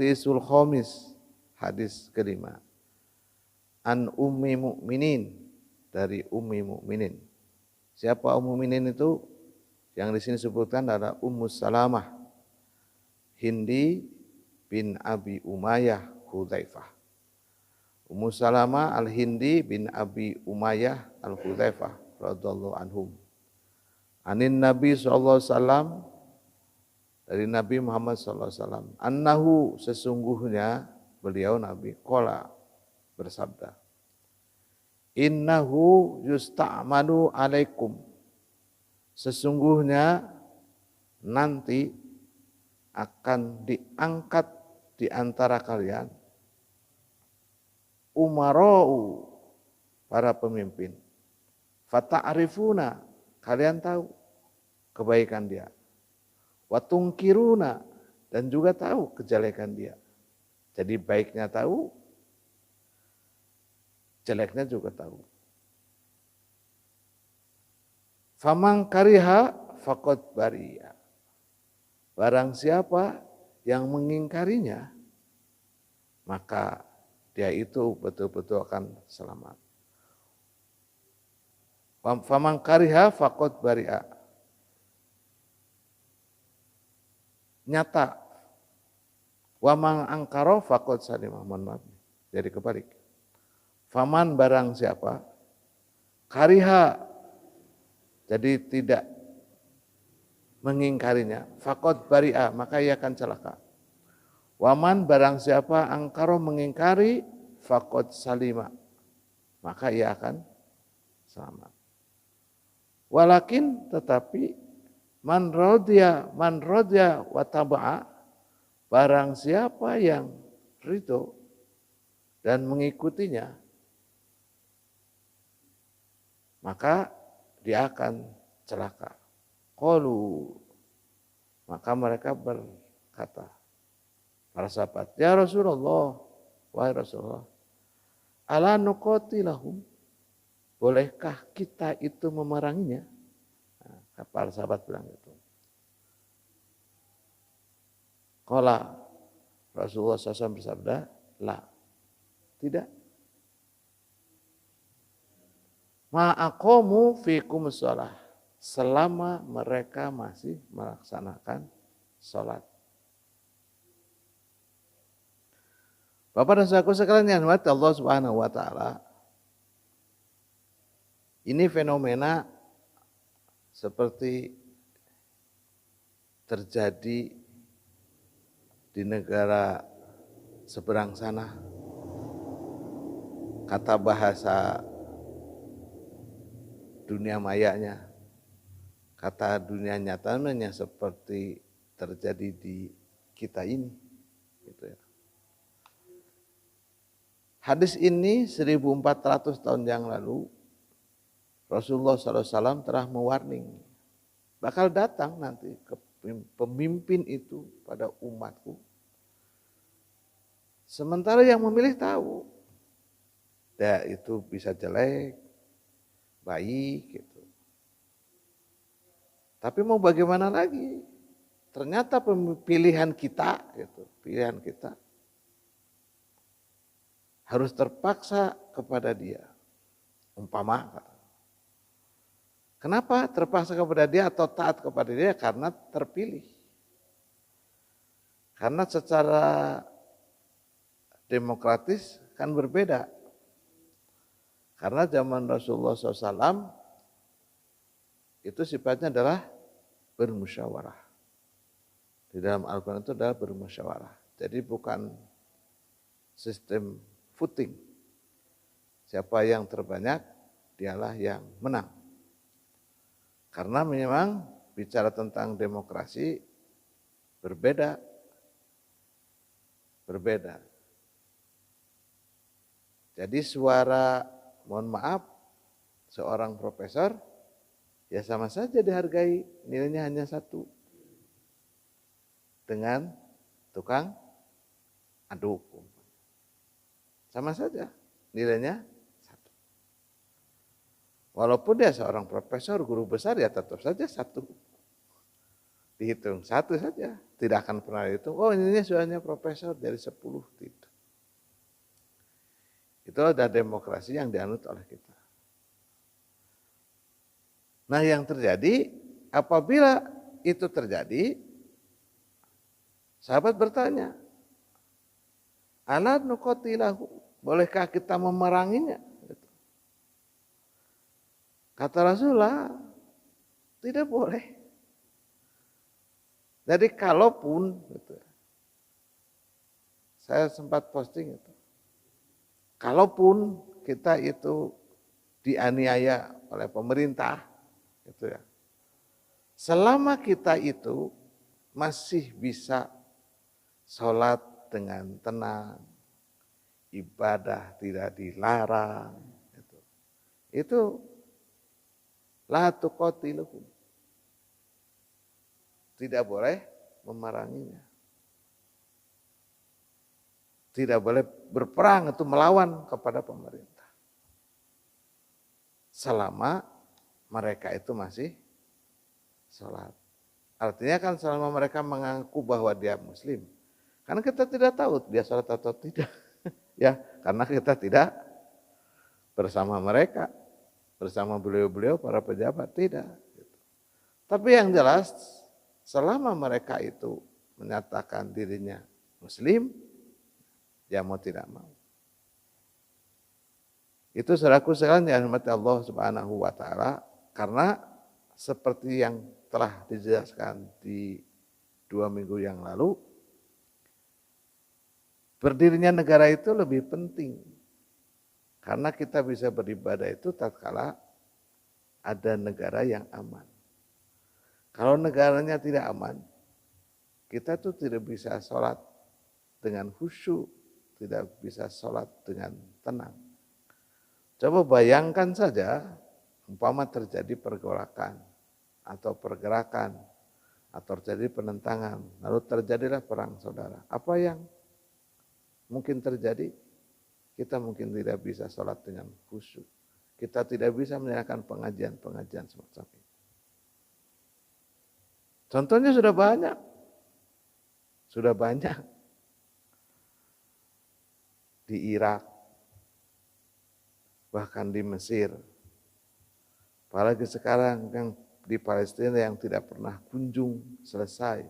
Hadisul khamis, hadis kelima. An ummi mu'minin, dari ummi mu'minin. Siapa ummi mu'minin itu? Yang di sini disebutkan adalah Ummu Salamah Hindi bin Abi Umayyah Hudzaifah. Ummu Salamah al-Hindi bin Abi Umayyah al-Hudzaifah radhiyallahu anhum. Anin Nabi sallallahu alaihi wasallam, dari Nabi Muhammad sallallahu alaihi wasallam, annahu, sesungguhnya beliau Nabi qala, bersabda, innahu yusta'manu alaikum, sesungguhnya nanti akan diangkat di antara kalian umara'u, para pemimpin, fata'rifuna, kalian tahu kebaikan dia, watungkiruna, dan juga tahu kejelekan dia. Jadi baiknya tahu, jeleknya juga tahu. Faman kariha faqad bariya, barang siapa yang mengingkarinya, maka dia itu betul-betul akan selamat. Faman kariha faqad bari'a, nyata. Wa man angkara faqad salima, mohon maaf, jadi kebalik. Faman, barang siapa, kariha, jadi tidak mengingkarinya, faqad bari'a, maka ia akan celaka. Waman, barang siapa angkara, mengingkari, faqad salima, maka ia akan selamat. Walakin, tetapi, man radhiya wa taba'a, barang siapa yang ridho dan mengikutinya, maka dia akan celaka. Qalu, maka mereka berkata, para sahabat, ya Rasulullah, wahai Rasulullah, ala nuqatilahum, bolehkah kita itu memeranginya? Nah, para sahabat bilang itu. Qala, Rasulullah SAW bersabda, la, tidak. Ma'aqamu fikum shalah, selama mereka masih melaksanakan sholat. Bapak dan saudaraku sekalian yang dirahmati Allah Subhanahu wa taala, ini fenomena seperti terjadi di negara seberang sana. Kata bahasa dunia mayanya, kata dunia nyatanya seperti terjadi di kita ini. Gitu ya. Hadis ini 1400 tahun yang lalu Rasulullah SAW telah mewarning, bakal datang nanti ke pemimpin itu pada umatku. Sementara yang memilih tahu, ya itu bisa jelek, baik gitu. Tapi mau bagaimana lagi? Ternyata pilihan kita, gitu, pilihan kita harus terpaksa kepada dia. Umpama, kenapa terpaksa kepada dia atau taat kepada dia? Karena terpilih. Karena secara demokratis kan berbeda. Karena zaman Rasulullah SAW itu sifatnya adalah bermusyawarah. Di dalam Al-Quran itu adalah bermusyawarah. Jadi bukan sistem voting. Siapa yang terbanyak, dialah yang menang. Karena memang bicara tentang demokrasi berbeda. Jadi suara, mohon maaf, seorang profesor, ya sama saja dihargai, nilainya hanya 1. Dengan tukang aduk. Sama saja, nilainya 1. Walaupun dia seorang profesor, guru besar, ya tetap saja 1. dihitung satu saja, tidak akan pernah dihitung. Oh ini soalnya profesor dari 10, tidak. Itu ada demokrasi yang dianut oleh kita. Nah yang terjadi apabila itu terjadi, sahabat bertanya, ala nuqatilahu, bolehkah kita memeranginya? Kata Rasulullah, tidak boleh. Jadi kalaupun, gitu, saya sempat posting itu, kalaupun kita itu dianiaya oleh pemerintah, gitu ya, selama kita itu masih bisa sholat dengan tenang, ibadah tidak dilarang, itu la tuqatiluhum, tidak boleh memeranginya. Tidak boleh berperang atau melawan kepada pemerintah. Selama mereka itu masih sholat. Artinya kan selama mereka mengaku bahwa dia muslim. Karena kita tidak tahu dia sholat atau tidak. Ya, karena kita tidak bersama mereka. Bersama beliau-beliau para pejabat, tidak. Tapi yang jelas, selama mereka itu menyatakan dirinya muslim, ya mau tidak mau. Itu saudaraku sekalian yang dirahmati Allah Subhanahu wa taala, karena seperti yang telah dijelaskan di 2 minggu yang lalu, berdirinya negara itu lebih penting. Karena kita bisa beribadah itu tatkala ada negara yang aman. Kalau negaranya tidak aman, kita tuh tidak bisa sholat dengan khusyuk, tidak bisa sholat dengan tenang. Coba bayangkan saja, umpama terjadi pergolakan atau pergerakan atau terjadi penentangan, lalu terjadilah perang saudara. Apa yang mungkin terjadi? Kita mungkin tidak bisa sholat dengan khusyuk. Kita tidak bisa menjalankan pengajian-pengajian semacam itu. Contohnya sudah banyak. Sudah banyak. Di Irak, bahkan di Mesir. Apalagi sekarang yang di Palestina yang tidak pernah kunjung selesai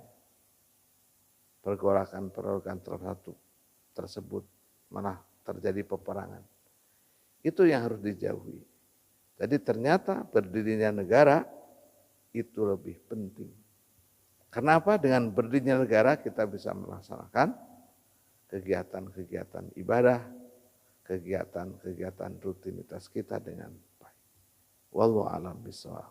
pergolakan-pergolakan tersebut, malah terjadi peperangan. Itu yang harus dijauhi. Jadi ternyata berdirinya negara itu lebih penting. Kenapa? Dengan berdirinya negara kita bisa melaksanakan kegiatan-kegiatan ibadah, kegiatan-kegiatan rutinitas kita dengan baik. Wallahu a'lam bishawab.